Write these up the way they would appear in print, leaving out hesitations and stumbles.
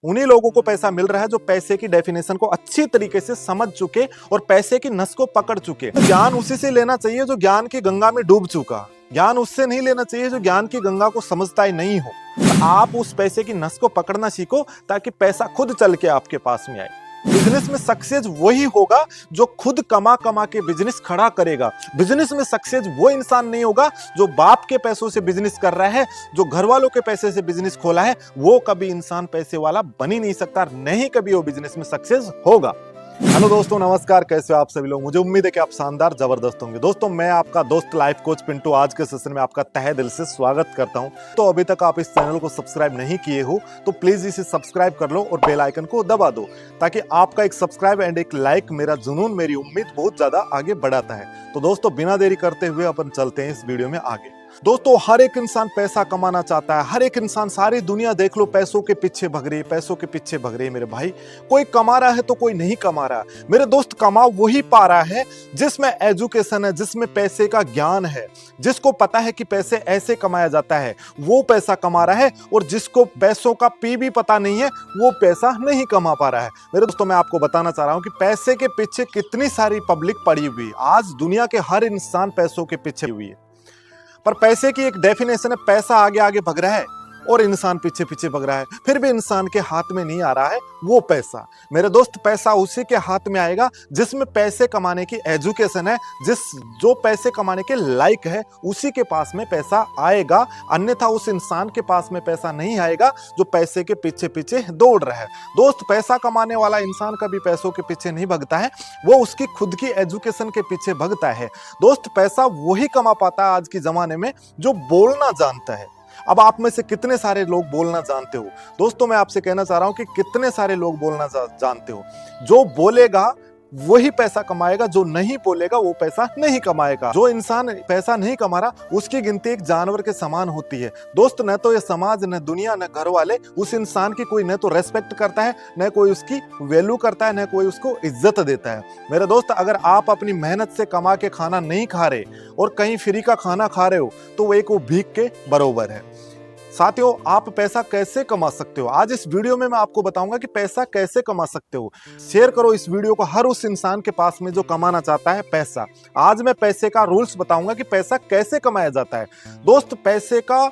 उन्हीं लोगों को पैसा मिल रहा है जो पैसे की डेफिनेशन को अच्छी तरीके से समझ चुके और पैसे की नस को पकड़ चुके। तो ज्ञान उसी से लेना चाहिए जो ज्ञान की गंगा में डूब चुका। ज्ञान उससे नहीं लेना चाहिए जो ज्ञान की गंगा को समझता ही नहीं हो। तो आप उस पैसे की नस को पकड़ना सीखो ताकि पैसा खुद चल के आपके पास में आए। बिजनेस में सक्सेस वही होगा जो खुद कमा कमा के बिजनेस खड़ा करेगा। बिजनेस में सक्सेस वो इंसान नहीं होगा जो बाप के पैसों से बिजनेस कर रहा है, जो घर वालों के पैसे से बिजनेस खोला है। वो कभी इंसान पैसे वाला बन ही नहीं सकता, नहीं कभी वो बिजनेस में सक्सेस होगा। हेलो दोस्तों, नमस्कार। कैसे हो आप सभी लोग? मुझे उम्मीद है कि आप शानदार जबरदस्त होंगे। दोस्तों, मैं आपका दोस्त लाइफ कोच पिंटू आज के सेशन में आपका तहे दिल से स्वागत करता हूं। तो अभी तक आप इस चैनल को सब्सक्राइब नहीं किए हो तो प्लीज इसे सब्सक्राइब कर लो और बेल आइकन को दबा दो, ताकि आपका एक सब्सक्राइब एंड एक लाइक मेरा जुनून, मेरी उम्मीद बहुत ज्यादा आगे बढ़ाता है। तो दोस्तों, बिना देरी करते हुए अपन चलते हैं इस वीडियो में आगे। दोस्तों, हर एक इंसान पैसा कमाना चाहता है। हर एक इंसान, सारी दुनिया देख लो, पैसों के पीछे भग रही है, पैसों के पीछे भग रही है मेरे भाई। कोई कमा रहा है तो कोई नहीं कमा रहा। मेरे दोस्त, कमा वही पा रहा है जिसमें एजुकेशन है, जिसमें पैसे का ज्ञान है, जिसको पता है कि पैसे ऐसे कमाया जाता है, वो पैसा कमा रहा है। और जिसको पैसों का पी भी पता नहीं है, वो पैसा नहीं कमा पा रहा है। मेरे दोस्तों, मैं आपको बताना चाह रहा हूं कि पैसे के पीछे कितनी सारी पब्लिक पड़ी हुई है। आज दुनिया के हर इंसान पैसों के पीछे हुई है, पर पैसे की एक डेफिनेशन है, पैसा आगे आगे भग रहा है और इंसान पीछे पीछे भग रहा है। फिर भी इंसान के हाथ में नहीं आ रहा है वो पैसा। मेरे दोस्त, पैसा उसी के हाथ में आएगा जिसमें पैसे कमाने की एजुकेशन है, जो पैसे कमाने के लायक है, उसी के पास में पैसा आएगा। अन्यथा उस इंसान के पास में पैसा नहीं आएगा जो पैसे के पीछे पीछे दौड़ रहा है। दोस्त, पैसा कमाने वाला इंसान कभी पैसों के पीछे नहीं भगता है, वो उसकी खुद की एजुकेशन के पीछे भगता है। दोस्त, पैसा वही कमा पाता है आज के जमाने में जो बोलना जानता है। अब आप में से कितने सारे लोग बोलना जानते हो? दोस्तों, मैं आपसे कहना चाह रहा हूं कि कितने सारे लोग बोलना जानते हो। जो बोलेगा वही पैसा कमाएगा, जो नहीं बोलेगा वो पैसा नहीं कमाएगा। जो इंसान पैसा नहीं कमा रहा, उसकी गिनती एक जानवर के समान होती है। दोस्त, न तो ये समाज, न दुनिया, न घर वाले उस इंसान की कोई न तो रेस्पेक्ट करता है, न कोई उसकी वैल्यू करता है, न कोई उसको इज्जत देता है। मेरे दोस्त, अगर आप अपनी मेहनत से कमा के खाना नहीं खा रहे और कहीं फ्री का खाना खा रहे हो तो वो एक वो भीख के बराबर है। साथियों, आप पैसा कैसे कमा सकते हो? आज इस वीडियो में मैं आपको बताऊंगा कि पैसा कैसे कमा सकते हो। शेयर करो इस वीडियो को हर उस इंसान के पास में जो कमाना चाहता है पैसा। आज मैं पैसे का रूल्स बताऊंगा कि पैसा कैसे कमाया जाता है। दोस्त, पैसे का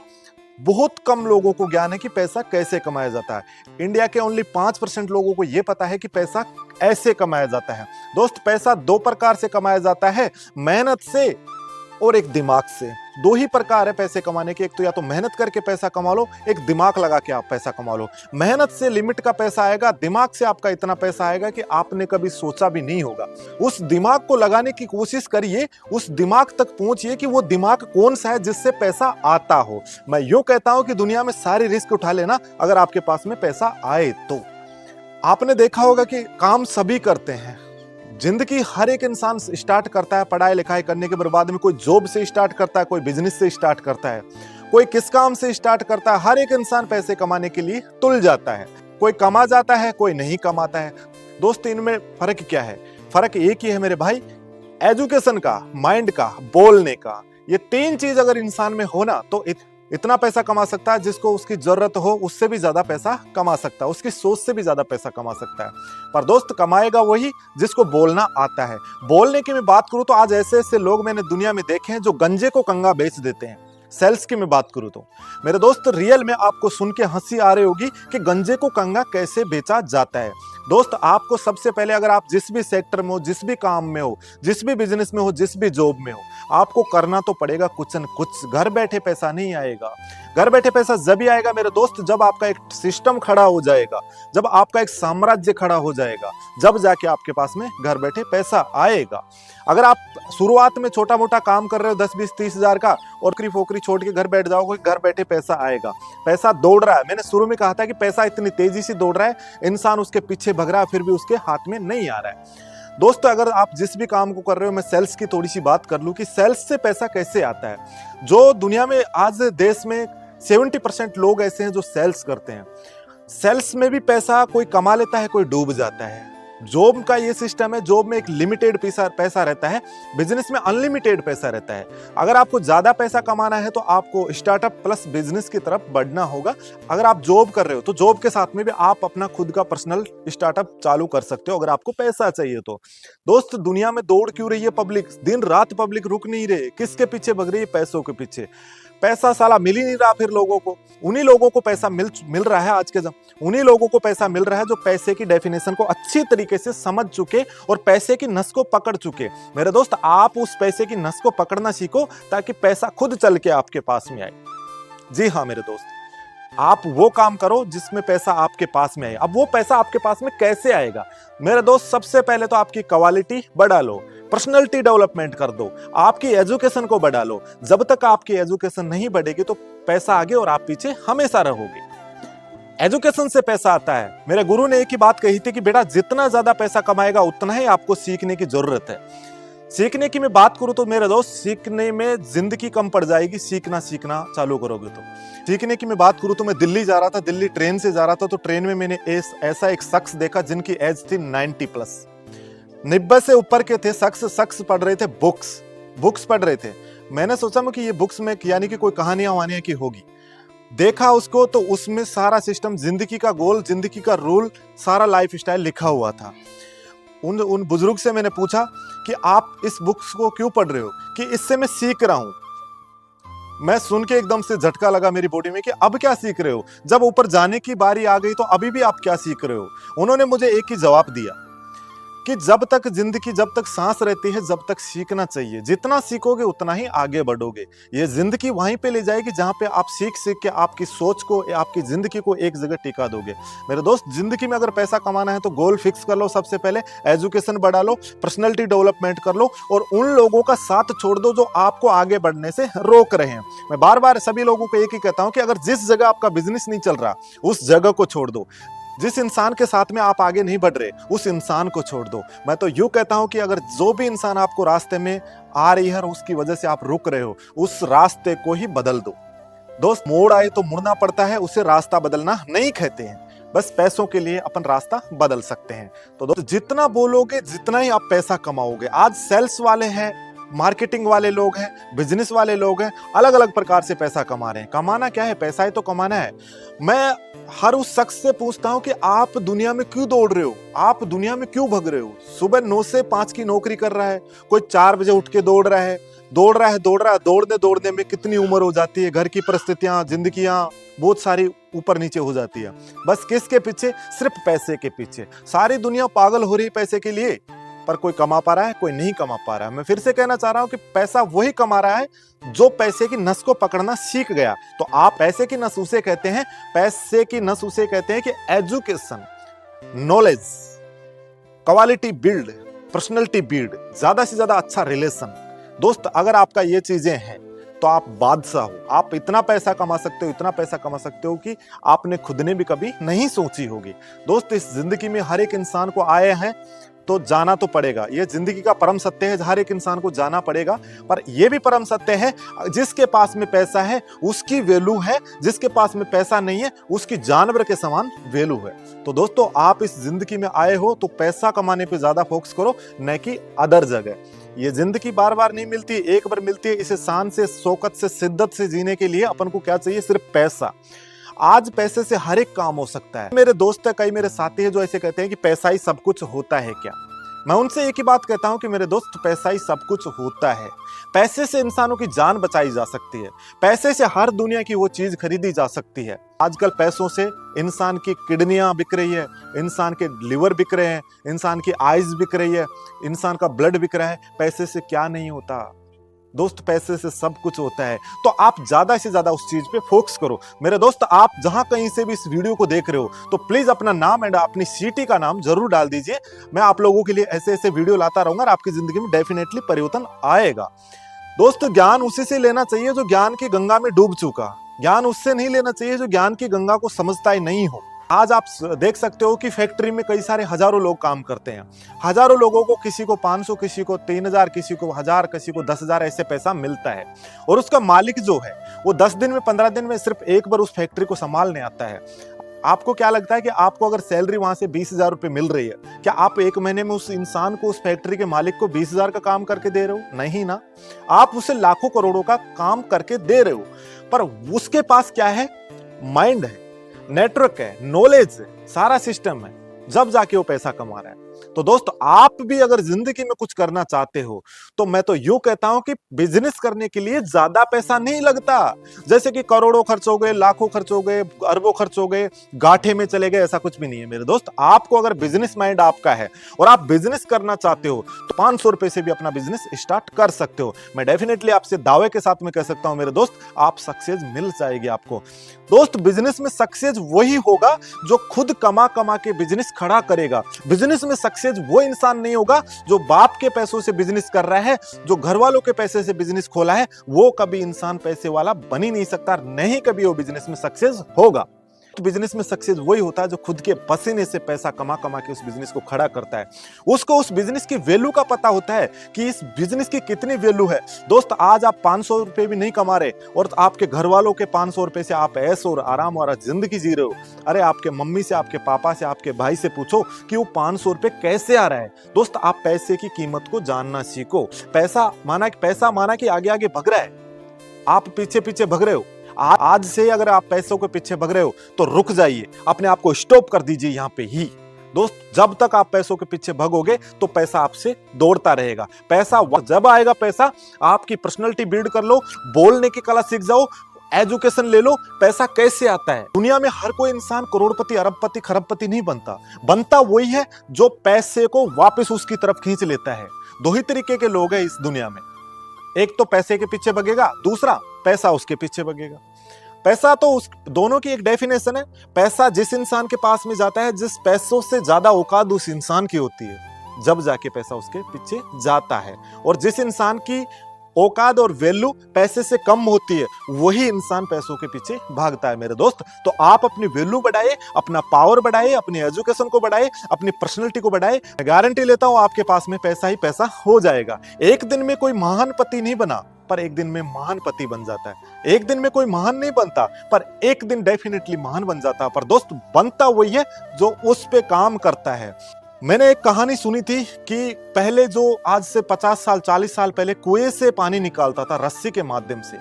बहुत कम लोगों को ज्ञान है कि पैसा कैसे कमाया जाता है। इंडिया के ओनली 5% लोगों को यह पता है कि पैसा ऐसे कमाया जाता है। दोस्त, पैसा दो प्रकार से कमाया जाता है, मेहनत से और एक दिमाग से। दो ही प्रकार है पैसे कमाने के। एक तो या तो मेहनत करके पैसा कमा लो, एक दिमाग लगा के आप पैसा कमा लो। मेहनत से लिमिट का पैसा आएगा, दिमाग से आपका इतना पैसा आएगा कि आपने कभी सोचा भी नहीं होगा। उस दिमाग को लगाने की कोशिश करिए, उस दिमाग तक पहुंचिए कि वो दिमाग कौन सा है जिससे पैसा आता हो। मैं यूं कहता हूं कि दुनिया में सारी रिस्क उठा लेना अगर आपके पास में पैसा आए तो। आपने देखा होगा कि काम सभी करते हैं। जिंदगी हर एक इंसान स्टार्ट करता है पढ़ाई लिखाई करने के बाद में। कोई जॉब से स्टार्ट करता है, कोई बिजनेस से स्टार्ट करता है, कोई किस काम से स्टार्ट करता है। हर एक इंसान पैसे कमाने के लिए तुल जाता है। कोई कमा जाता है, कोई नहीं कमाता है। दोस्त, इनमें फर्क क्या है? फर्क एक ही है मेरे भाई, एजुकेशन का, माइंड का, बोलने का। ये तीन चीज अगर इंसान में हो ना तो इतना पैसा कमा सकता है जिसको उसकी जरूरत हो उससे भी ज्यादा पैसा कमा सकता है, उसकी सोच से भी ज्यादा पैसा कमा सकता है। पर दोस्त, कमाएगा वही जिसको बोलना आता है। बोलने की मैं बात करूं तो आज ऐसे ऐसे लोग मैंने दुनिया में देखे हैं जो गंजे को कंगा बेच देते हैं। सेल्स की मैं बात करूं तो मेरे दोस्त, रियल में आपको सुन के हंसी आ रही होगी कि गंजे को कंगा कैसे बेचा जाता है। दोस्त, आपको सबसे पहले, अगर आप जिस भी सेक्टर में हो, जिस भी काम में हो, जिस भी बिजनेस में हो, जिस भी जॉब में हो, आपको करना तो पड़ेगा कुछ न कुछ। घर बैठे पैसा नहीं आएगा। घर बैठे पैसा जब ही आएगा मेरे दोस्त जब आपका एक सिस्टम खड़ा हो जाएगा, जब आपका एक साम्राज्य खड़ा हो जाएगा, जब जाके आपके पास में घर बैठे पैसा आएगा। अगर आप शुरुआत में छोटा मोटा काम कर रहे हो 10, 20, 30 हजार का और नौकरी फोकरी छोड़ के घर बैठ जाओगे, घर बैठे पैसा आएगा। पैसा दौड़ रहा है। मैंने शुरू में कहा था कि पैसा इतनी तेजी से दौड़ रहा है, इंसान उसके पीछे भग रहा है, फिर भी उसके हाथ में नहीं आ रहा है। दोस्तों, अगर आप जिस भी काम को कर रहे हो, मैं सेल्स की थोड़ी सी बात कर लूं कि सेल्स से पैसा कैसे आता है। जो दुनिया में आज देश में 70% लोग ऐसे हैं जो सेल्स करते हैं। सेल्स में भी पैसा कोई कमा लेता है, कोई डूब जाता है। जॉब का ये सिस्टम है, जॉब में एक लिमिटेड पैसा रहता है, बिजनेस में अनलिमिटेड पैसा रहता है। अगर आपको ज्यादा पैसा कमाना है तो आपको स्टार्टअप प्लस बिजनेस की तरफ बढ़ना होगा। अगर आप जॉब कर रहे हो तो जॉब के साथ में भी आप अपना खुद का पर्सनल स्टार्टअप चालू कर सकते हो अगर आपको पैसा चाहिए तो। दोस्त, दुनिया में दौड़ क्यों रही है पब्लिक? दिन रात पब्लिक रुक नहीं रहे। किसके पीछे भाग रही है? पैसों के पीछे। पैसा साला मिल ही नहीं रहा फिर लोगों को। उन्हीं लोगों को पैसा मिल रहा है आज के उन्हीं लोगों को पैसा मिल रहा है जो पैसे की डेफिनेशन को अच्छी तरीके से समझ चुके और पैसे की नस को पकड़ चुके। मेरे दोस्त, आप उस पैसे की नस को पकड़ना सीखो ताकि पैसा खुद चल के आपके पास में आए। जी हाँ मेरे दोस्त, आप वो काम करो जिसमें पैसा आपके पास में आए। अब वो पैसा आपके पास में कैसे आएगा? मेरे दोस्त, सबसे पहले तो आपकी क्वालिटी बढ़ा लो, पर्सनैलिटी डेवलपमेंट कर दो, आपकी एजुकेशन को बढ़ा लो। जब तक आपकी एजुकेशन नहीं बढ़ेगी तो पैसा आगे और आप पीछे हमेशा रहोगे। एजुकेशन से पैसा आता है। मेरे गुरु ने एक ही बात कही थी कि बेटा, जितना ज्यादा पैसा कमाएगा उतना ही आपको सीखने की जरूरत है। सीखने की मैं बात करूं तो मेरे दोस्त, सीखने में जिंदगी कम पड़ जाएगी, सीखना चालू करोगे तो। सीखने की मैं बात करूं तो मैं दिल्ली जा रहा था, दिल्ली ट्रेन से जा रहा था, तो ट्रेन में मैंने ऐसा एक शख्स देखा जिनकी एज थी 90+। 90 से ऊपर के थे शख्स पढ़ रहे थे बुक्स पढ़ रहे थे। मैंने सोचा कि ये बुक्स में यानी कि कोई कहानियां वानियां की होगी। देखा उसको तो उसमें सारा सिस्टम, जिंदगी का गोल, जिंदगी का रूल, सारा लाइफ स्टाइल लिखा हुआ था। उन बुजुर्ग से मैंने पूछा कि आप इस बुक्स को क्यों पढ़ रहे हो? कि इससे मैं सीख रहा हूं। मैं सुन के एकदम से झटका लगा मेरी बॉडी में कि अब क्या सीख रहे हो? जब ऊपर जाने की बारी आ गई तो अभी भी आप क्या सीख रहे हो? उन्होंने मुझे एक ही जवाब दिया कि जब तक जिंदगी, जब तक सांस रहती है, जब तक सीखना चाहिए। जितना सीखोगे उतना ही आगे बढ़ोगे। ये जिंदगी वहीं पे ले जाएगी जहां पे आप सीख के आपकी सोच को, आपकी जिंदगी को एक जगह टिका दोगे। मेरे दोस्त, जिंदगी में अगर पैसा कमाना है तो गोल फिक्स कर लो। सबसे पहले एजुकेशन बढ़ा लो, पर्सनैलिटी डेवलपमेंट कर लो और उन लोगों का साथ छोड़ दो जो आपको आगे बढ़ने से रोक रहे हैं। मैं बार बार सभी लोगों को एक ही कहता हूं कि अगर जिस जगह आपका बिजनेस नहीं चल रहा उस जगह को छोड़ दो। जिस इंसान के साथ में आप आगे नहीं बढ़ रहे उस इंसान को छोड़ दो। मैं तो यूं कहता हूं कि अगर जो भी इंसान आपको रास्ते में आ रही है और उसकी वजह से आप रुक रहे हो, उस रास्ते को ही बदल दो। दोस्त, मोड़ आए तो मुड़ना पड़ता है, उसे रास्ता बदलना नहीं कहते हैं। बस पैसों के लिए अपन रास्ता बदल सकते हैं। तो दोस्त, जितना बोलोगे जितना ही आप पैसा कमाओगे। आज सेल्स वाले हैं, मार्केटिंग वाले लोग हैं, बिजनेस वाले लोग हैं, अलग अलग प्रकार से पैसा कमा रहे हैं। कमाना क्या है? पैसा ही तो कमाना है। मैं हर उस शख्स से पूछता हूं कि आप दुनिया में क्यों दौड़ रहे हो? आप दुनिया में क्यों भग रहे हो? सुबह 9 से 5 की नौकरी कर रहा है, कोई 4 बजे उठ के दौड़ने दौड़ने में कितनी उम्र हो जाती है, घर की परिस्थितियां, जिंदगियां बहुत सारी ऊपर नीचे हो जाती है। बस किसके पीछे? सिर्फ पैसे के पीछे। सारी दुनिया पागल हो रही है पैसे के लिए, पर कोई कमा पा रहा है, कोई नहीं कमा पा रहा है। मैं फिर से कहना चाह रहा हूं कि पैसा वही कमा रहा है जो पैसे की नस को पकड़ना सीख गया। तो आप पैसे की नस उसे कहते हैं, कि education, knowledge, quality build, personality build, ज्यादा से ज्यादा अच्छा रिलेशन। दोस्त, अगर आपका ये चीजें हैं तो आप बादशाह हो। आप इतना पैसा कमा सकते हो कि आपने खुद ने भी कभी नहीं सोची होगी। दोस्त, इस जिंदगी में हर एक इंसान को आए हैं तो जाना तो पड़ेगा। ये जिंदगी का परम सत्य है, हर एक इंसान को जाना पड़ेगा। पर यह भी परम सत्य है, जिसके पास में पैसा है उसकी वैल्यू है, जिसके पास में पैसा नहीं है उसकी जानवर के समान वैल्यू है। तो दोस्तों, आप इस जिंदगी में आए हो तो पैसा कमाने पे ज्यादा फोकस करो, न कि अदर जगह। ये जिंदगी बार बार नहीं मिलती, एक बार मिलती है। इसे शान से, शौकत से, शिद्दत से जीने के लिए अपन को क्या चाहिए? सिर्फ पैसा। आज पैसे से हर एक काम हो सकता है। मेरे दोस्त है, कई मेरे साथी है जो ऐसे कहते हैं कि पैसा ही सब कुछ होता है क्या? मैं उनसे एक ही बात कहता हूं कि मेरे दोस्त, पैसा ही सब कुछ होता है। पैसे से इंसानों की जान बचाई जा सकती है, पैसे से हर दुनिया की वो चीज खरीदी जा सकती है। आजकल पैसों से इंसान की किडनियां बिक रही है, इंसान के लिवर बिक रहे हैं, इंसान की आईज बिक रही है, इंसान का ब्लड बिक रहा है। पैसे से क्या नहीं होता दोस्त, पैसे से सब कुछ होता है। तो आप ज्यादा से ज्यादा उस चीज पे फोकस करो। मेरे दोस्त, आप जहां कहीं से भी इस वीडियो को देख रहे हो तो प्लीज अपना नाम एंड अपनी सिटी का नाम जरूर डाल दीजिए। मैं आप लोगों के लिए ऐसे ऐसे वीडियो लाता रहूंगा और आपकी जिंदगी में डेफिनेटली परिवर्तन आएगा। दोस्त, ज्ञान उसी से लेना चाहिए जो ज्ञान की गंगा में डूब चुका। ज्ञान उससे नहीं लेना चाहिए जो ज्ञान की गंगा को समझता ही नहीं हो। आज आप देख सकते हो कि फैक्ट्री में कई सारे हजारों लोग काम करते हैं। हजारों लोगों को, किसी को 500, किसी को 3000, किसी को 1000, किसी को 10,000 ऐसे पैसा मिलता है। और उसका मालिक जो है वो 10 दिन में, 15 दिन में सिर्फ एक बार उस फैक्ट्री को संभालने आता है। आपको क्या लगता है कि आपको अगर सैलरी वहां से 20,000 रुपए मिल रही है, क्या आप एक महीने में उस इंसान को, उस फैक्ट्री के मालिक को 20,000 का काम करके दे रहे हो? नहीं ना, आप उसे लाखों करोड़ों का काम करके दे रहे हो। पर उसके पास क्या है? माइंड है, नेटवर्क है, नॉलेज है, सारा सिस्टम है, जब जाके वो पैसा कमा रहा है। तो दोस्त, आप भी अगर जिंदगी में कुछ करना चाहते हो तो मैं तो यूं कहता हूं कि बिजनेस करने के लिए ज्यादा पैसा नहीं लगता। जैसे कि करोड़ों खर्च हो गए, लाखों खर्च हो गए, अरबों खर्च हो गए, गाठे में चले गए, ऐसा कुछ भी नहीं है मेरे दोस्त। आपको अगर बिजनेस माइंड आपका है और आप बिजनेस करना चाहते हो तो 500 रुपए से भी अपना बिजनेस स्टार्ट कर सकते हो। मैं डेफिनेटली आपसे दावे के साथ में कह सकता हूं मेरे दोस्त, आप सक्सेस मिल जाएगी आपको। दोस्त, बिजनेस में सक्सेस वही होगा जो खुद कमा कमा के बिजनेस खड़ा करेगा। बिजनेस में सक्सेस वो इंसान नहीं होगा जो बाप के पैसों से बिजनेस कर रहा है, जो घर वालों के पैसे से बिजनेस खोला है। वो कभी इंसान पैसे वाला बन ही नहीं सकता, नहीं कभी वो बिजनेस में सक्सेस होगा। तो बिजनेस में सक्सेस वही होता है जो खुद के पसीने से पैसा कमा कमा के उस बिजनेस को खड़ा करता है। उसको उस बिजनेस की वैल्यू का पता होता है कि इस बिजनेस की कितनी वैल्यू है। दोस्त, आज आप 500 रुपए भी नहीं कमा रहे और आपके घर वालों के 500 रुपए से आप ऐश और आराम और जिंदगी जी रहे हो। अरे आपके मम्मी से, आपके पापा से, आपके भाई से पूछो कि वो 500 रुपए कैसे आ रहा है। दोस्त, आप पैसे की कीमत को जानना सीखो। पैसा माना कि आगे आगे भग रहा है, आप पीछे पीछे भग रहे हो। आज से अगर आप पैसों के पीछे भग रहे हो तो रुक जाइए, अपने आप को स्टॉप कर दीजिए यहां पे ही। दोस्त, जब तक आप पैसों के पीछे भगोगे तो पैसा आपसे दौड़ता रहेगा। पैसा जब आएगा, पैसा आपकी पर्सनैलिटी बिल्ड कर लो, बोलने की कला सीख जाओ, एजुकेशन ले लो। पैसा कैसे आता है? दुनिया में हर कोई इंसान करोड़पति, अरबपति, खरबपति नहीं बनता। बनता वही है जो पैसे को वापस उसकी तरफ खींच लेता है। दो ही तरीके के लोग हैं इस दुनिया में, एक तो पैसे के पीछे भगेगा, दूसरा पैसा उसके पीछे भगेगा। पैसा तो उस दोनों की एक डेफिनेशन है। पैसा जिस इंसान के पास में जाता है, जिस पैसों से ज्यादा औकात उस इंसान की होती है, जब जाके पैसा उसके पीछे जाता है। और जिस इंसान की औकात और वैल्यू पैसे से कम होती है, वही इंसान पैसों के पीछे भागता है मेरे दोस्त। तो आप अपनी वैल्यू बढ़ाइए, अपना पावर बढ़ाइए, अपनी एजुकेशन को बढ़ाइए, अपनी पर्सनैलिटी को बढ़ाइए। मैं गारंटी लेता हूं आपके पास में पैसा ही पैसा हो जाएगा। एक दिन में कोई महान पति नहीं बना, पर एक दिन में महान पति बन जाता है। एक दिन में कोई महान नहीं बनता, पर एक दिन डेफिनेटली महान बन जाता है। पर दोस्त, बनता वही है जो उस पे काम करता है। मैंने एक कहानी सुनी थी कि पहले जो आज से 50 साल 40 साल पहले कुएं से पानी निकालता था रस्सी के माध्यम से,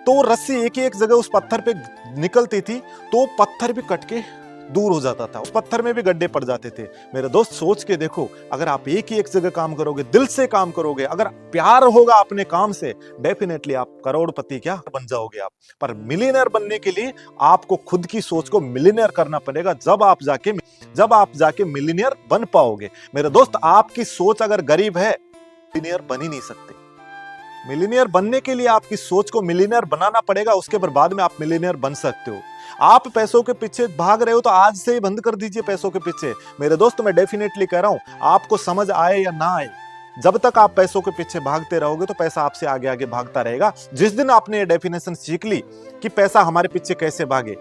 तो रस्सी एक ही एक जगह उस पत्थर पे निकलती थी तो पत्थर भी कट के दूर हो जाता था, उस पत्थर में भी गड्ढे पड़ जाते थे। मेरे दोस्त, सोच के देखो, अगर आप एक ही एक जगह काम करोगे, दिल से काम करोगे, अगर प्यार होगा अपने काम से, डेफिनेटली आप करोड़पति क्या बन जाओगे आप। पर मिलियनर बनने के लिए आपको खुद की सोच को मिलियनर करना पड़ेगा, जब आप जाके मिलियनर बन पाओगे। मेरे दोस्त, आपकी सोच अगर गरीब है, मिलियनर बन ही नहीं सकते। मिलियनर बनने के लिए आपकी सोच को मिलियनर बनाना पड़ेगा, उसके बाद में आप मिलियनर बन सकते हो। आप पैसों के पीछे भाग रहे हो तो आज से ही बंद कर दीजिए पैसों के पीछे। मेरे दोस्त, मैं डेफिनेटली कह रहा हूं, आपको समझ आए या ना आए, जब तक आप पैसों के पीछे भागते रहोगे तो पैसा आपसे आगे आगे भागता रहेगा। जिस दिन आपने ये डेफिनेशन सीख ली कि पैसा हमारे पीछे कैसे भागे,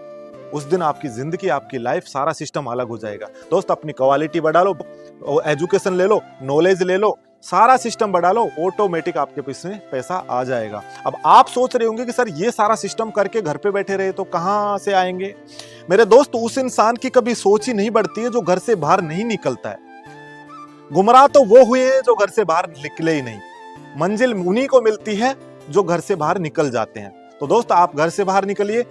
उस दिन आपकी जिंदगी, आपकी लाइफ, सारा सिस्टम अलग हो जाएगा। दोस्त, अपनी क्वालिटी बढ़ा लो, एजुकेशन ले लो, नॉलेज ले लो, सारा सिस्टम बढ़ा लो, ऑटोमेटिक आपके पीछे पैसा आ जाएगा। अब आप सोच रहे होंगे कि सर ये सारा सिस्टम करके घर पे बैठे रहे तो कहां से आएंगे? मेरे दोस्त, उस इंसान की कभी सोच ही नहीं बढ़ती है जो घर से बाहर नहीं निकलता है। गुमराह तो वो हुए हैं जो घर से बाहर निकले ही नहीं। मंजिल उन्हीं को मिलती है जो घर से बाहर निकल जाते हैं। तो दोस्त, आप घर से बाहर निकलिए,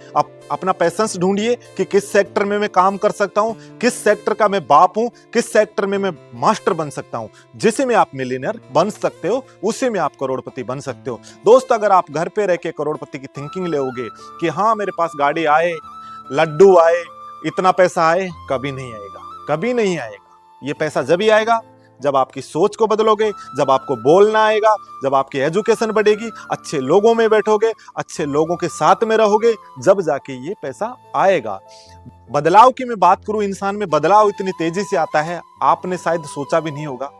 अपना पैशंस ढूंढिए कि किस सेक्टर में मैं काम कर सकता हूं, किस सेक्टर का मैं बाप हूं, किस सेक्टर में मैं मास्टर बन सकता हूं। जिसे में आप मिलियनर बन सकते हो, उसी में आप करोड़पति बन सकते हो। दोस्त, अगर आप घर पे रह के करोड़पति की थिंकिंग लेओगे कि हाँ मेरे पास गाड़ी आए, लड्डू आए, इतना पैसा आए, कभी नहीं आएगा, कभी नहीं आएगा। ये पैसा जब ही आएगा जब आपकी सोच को बदलोगे, जब आपको बोलना आएगा, जब आपकी एजुकेशन बढ़ेगी, अच्छे लोगों में बैठोगे, अच्छे लोगों के साथ में रहोगे, जब जाके ये पैसा आएगा। बदलाव की मैं बात करूं, इंसान में बदलाव इतनी तेजी से आता है, आपने शायद सोचा भी नहीं होगा।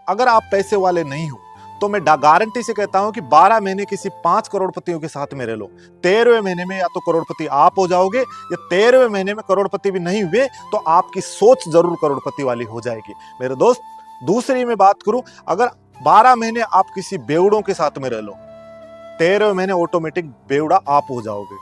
अगर आप पैसे वाले नहीं हो तो मैं गारंटी से कहता हूं कि 12 महीने किसी 5 करोड़पतियों के साथ में रह लो, 13वें महीने में या तो करोड़पति आप हो जाओगे, या 13वें महीने में करोड़पति भी नहीं हुए तो आपकी सोच जरूर करोड़पति वाली हो जाएगी। मेरे दोस्त, दूसरी में बात करूं, अगर 12 महीने आप किसी बेवड़ों के साथ में रह लो, 13वें महीने ऑटोमेटिक बेवड़ा आप हो जाओगे।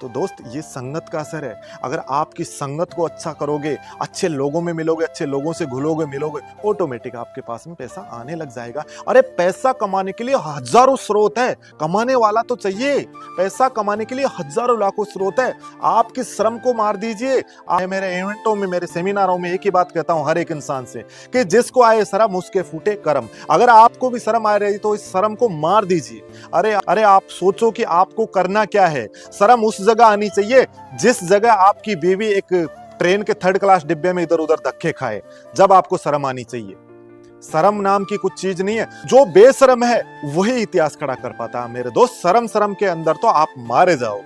तो दोस्त ये संगत का असर है। अगर आपकी संगत को अच्छा करोगे, अच्छे लोगों में मिलोगे, अच्छे लोगों से घुलोगे मिलोगे, ऑटोमेटिक आपके पास में पैसा आने लग जाएगा। अरे पैसा कमाने के लिए हजारों स्रोत है, कमाने वाला तो चाहिए। पैसा कमाने के लिए हजारों लाखों स्रोत है। आपकी श्रम को मार दीजिए। मेरे इवेंटों में, मेरे सेमिनारों में एक ही बात कहता हूं हर एक इंसान से कि जिसको आए शर्म उसके फूटे कर्म। अगर आपको भी शर्म आ रही तो इस शर्म को मार दीजिए। अरे आप सोचो कि आपको करना क्या है। शर्म उस जगह आनी चाहिए जिस जगह आपकी बीवी एक ट्रेन के 3rd क्लास डिब्बे में इधर उधर धक्के खाए, जब आपको शर्म आनी चाहिए। शर्म नाम की कुछ चीज नहीं है। जो बेशर्म है वही इतिहास खड़ा कर पाता है मेरे दोस्त। शर्म के अंदर तो आप मारे जाओ।